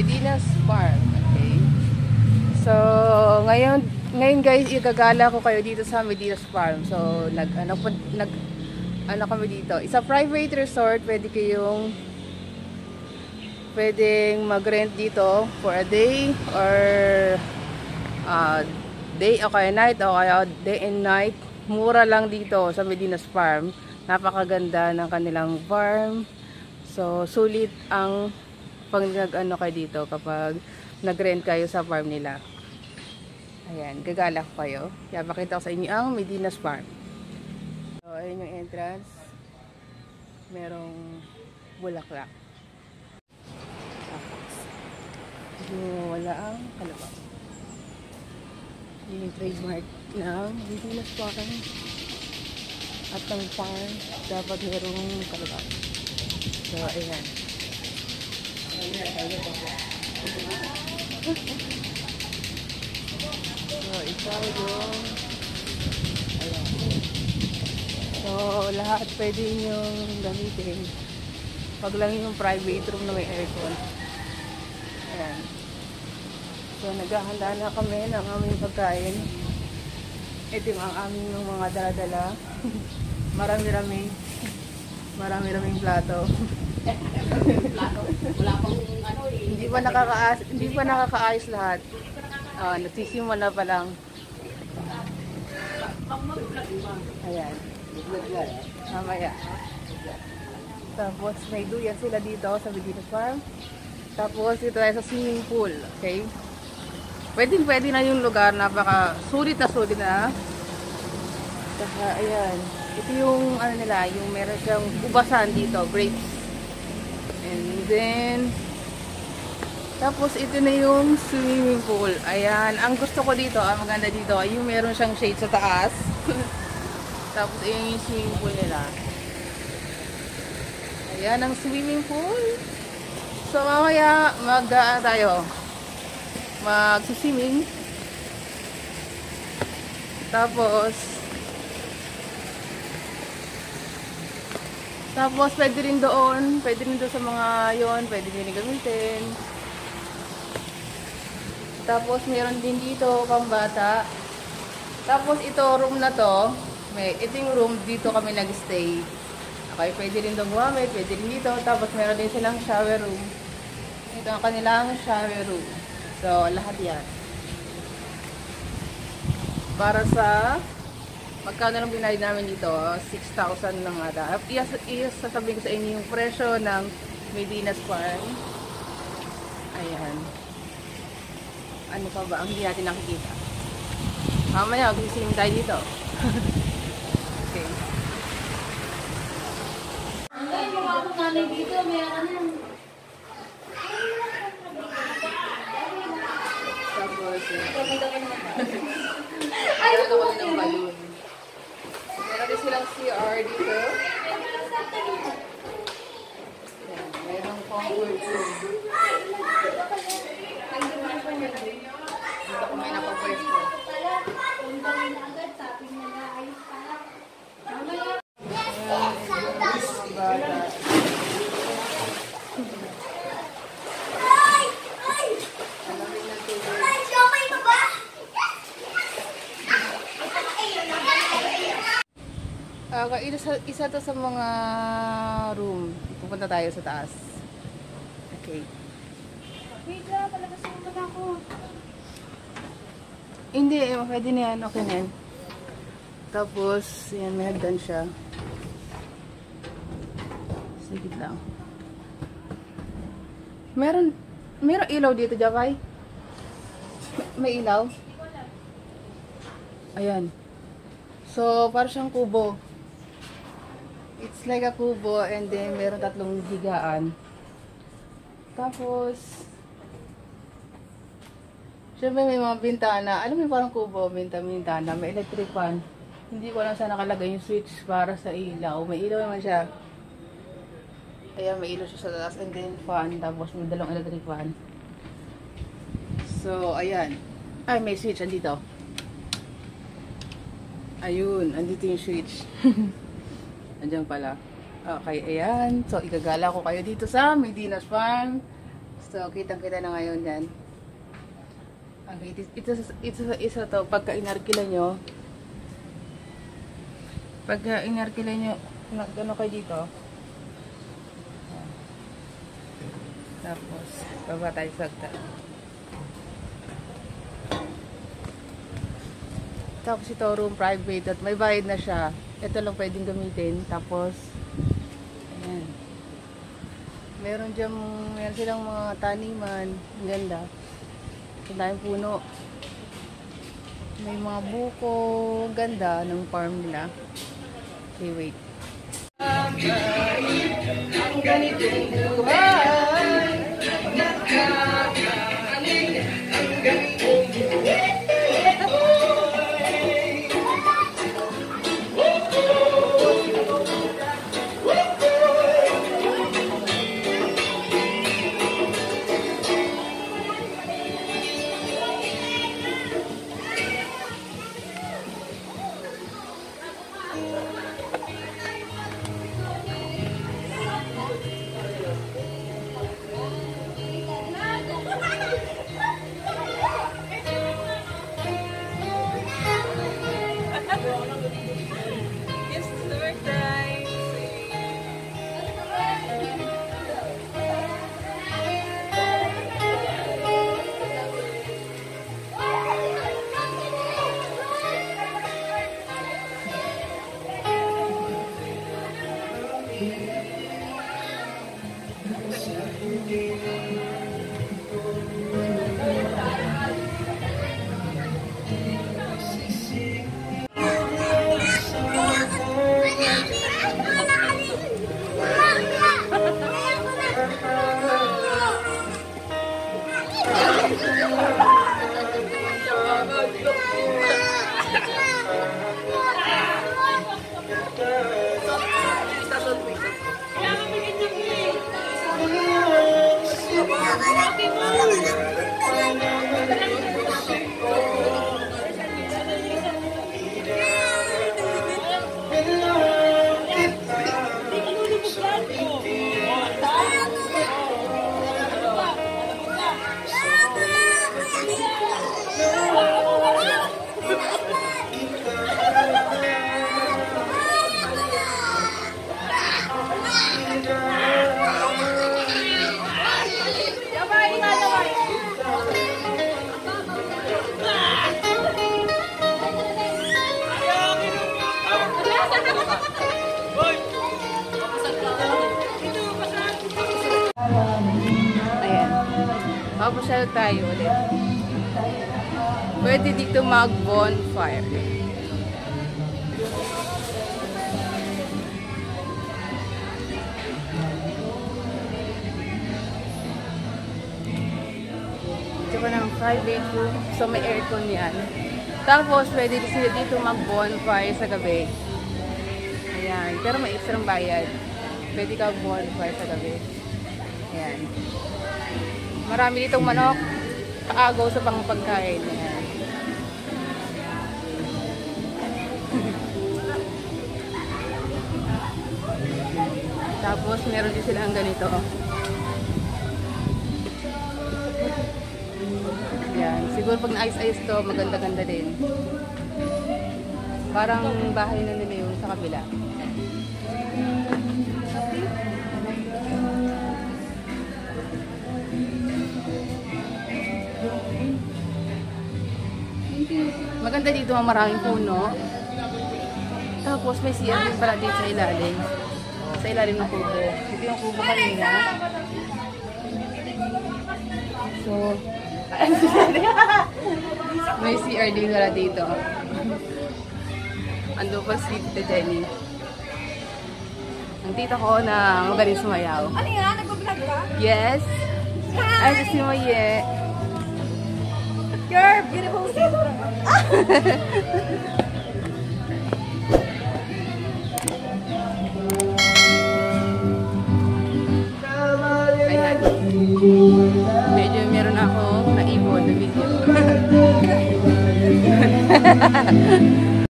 Medina's Farm. Okay. So, ngayon guys, igagala ko kayo dito sa Medina's Farm. So, ano kami dito. It's a private resort. Pwedeng mag-rent dito for a day or day o kaya night o kaya day and night. Mura lang dito sa Medina's Farm. Napakaganda ng kanilang farm. So, sulit ang pag nag-ano kayo dito kapag nag-rent kayo sa farm nila. Ayan, gagala ko kayo. Kaya pakita ko sa inyo ang Medina's Farm. So, ayun yung entrance. Merong bulaklak. Tapos, wala ang kalabaw. Yun yung trademark ng Medina's Farm. At ang farm, dapat merong kalabaw. So, ayan. So, ikaw yung ayan. So, lahat pwede nyong gamitin. Pag lang yung private room na may aircon. Ayan. So, naghahanda na kami ng aming pagkain. Ito yung ang aming mga dala-dala. Marami-raming plato. Wala pang ano eh. Hindi pa nakakaayos lahat. Nagsisimula pa lang. Ayan. Mamaya. Tapos may duyan sila dito sa Medina's Farm. Tapos dito tayo sa swimming pool. Okay? Pwede na yung lugar. Napaka sulit na. Saka ayan. Ito yung ano nila, yung meron siyang ubasan dito, grapes. And then tapos ito na yung swimming pool. Ayan, ang gusto ko dito, ang maganda dito ay yung meron siyang shade sa taas. Tapos ayan yung swimming pool nila. Ayan ang swimming pool. So mamaya mag-swimming. Tapos pwede rin doon sa mga yon, pwede din gamitin. Tapos meron din dito pang bata. Tapos ito room na to, ito yung room dito kami nag-stay. Okay, pwede rin doon gumamit, pwede rin dito. Tapos meron din silang shower room. Ito ang kanilang shower room. So lahat yan. Para sa magkano lang binayad namin dito? 6,000 lang ata. Sasabihin ko sa inyo yung presyo ng Medina's Farm. Ayan. Ano pa ba ang hindi natin nakikita? Mamaya, mag-swimming tayo dito. Okay. Ngayon, yung ako nanay dito, may ano. Tapos, meron ako din ng balloon. Meron din silang CR dito. Meron comfort room. Dito ko may napapwesto. Isa to sa mga room. Pupunta tayo sa taas. Okay. Wait lang, palabas yung mata ko. Hindi, pwede na yan. Okay na yan. Tapos, yan, may hagdan siya. Sige lang. Meron ilaw dito, Javay? May ilaw? Ayan. So, para siyang kubo. It's like a kubo and then meron 3 higaan. Tapos, syempre may mga bintana. Alam mo parang kubo, bintana. May electric fan. Hindi ko lang saan nakalagay yung switch para sa ilaw. May ilaw naman siya. Ayan, may ilaw siya sa taas and then fan. Tapos may 2 electric fan. So, ayan. Ay, may switch. Andito. Ayun, andito yung switch. Andiyan pala. Okay, ayan. So, igagala ko kayo dito sa Medina's Farm. So, kitang-kita na ngayon yan. Okay, ito to, pagka inarkila nyo, ano kayo dito, tapos, baba tayo sa hagdan. Tapos ito, room private, at may bayad na siya. Ito lang pwedeng gamitin, tapos, ayan. Meron silang mga taniman, ang ganda. Ang daming puno. May mga buko, ganda ng farm nila. Okay, wait. Ang ganitong buhay, nakakaling, ang ganitong buhay. Papasyal tayo ulit. Pwede dito mag-bonfire. Ito pa ng private room. So may aircon yan. Tapos pwede sila dito mag-bonfire sa gabi. Ayan. Pero may extra bayad. Pwede ka bonfire sa gabi. Ayan. Marami ditong manok, kaagaw sa pangpagkain. Ayan. Tapos meron din silang ganito. Ayan. Siguro pag na-ayos-ayos to, maganda-ganda din. Parang bahay na nila yung sa kabila. Maganda dito, maraming puno. Tapos may CR din pala dito sa ilalim. Sa ilalim ng kubo. Ito yung kubo kanina. So, may CR din pala dito. Ando pa si Tita Jenny. Ang tita ko na magaling sumayaw. Ano yan? Nag-vlog ka? Yes. Ay, si Moye. You're beautiful sister. Ayan. Medyo meron ako naipon na video.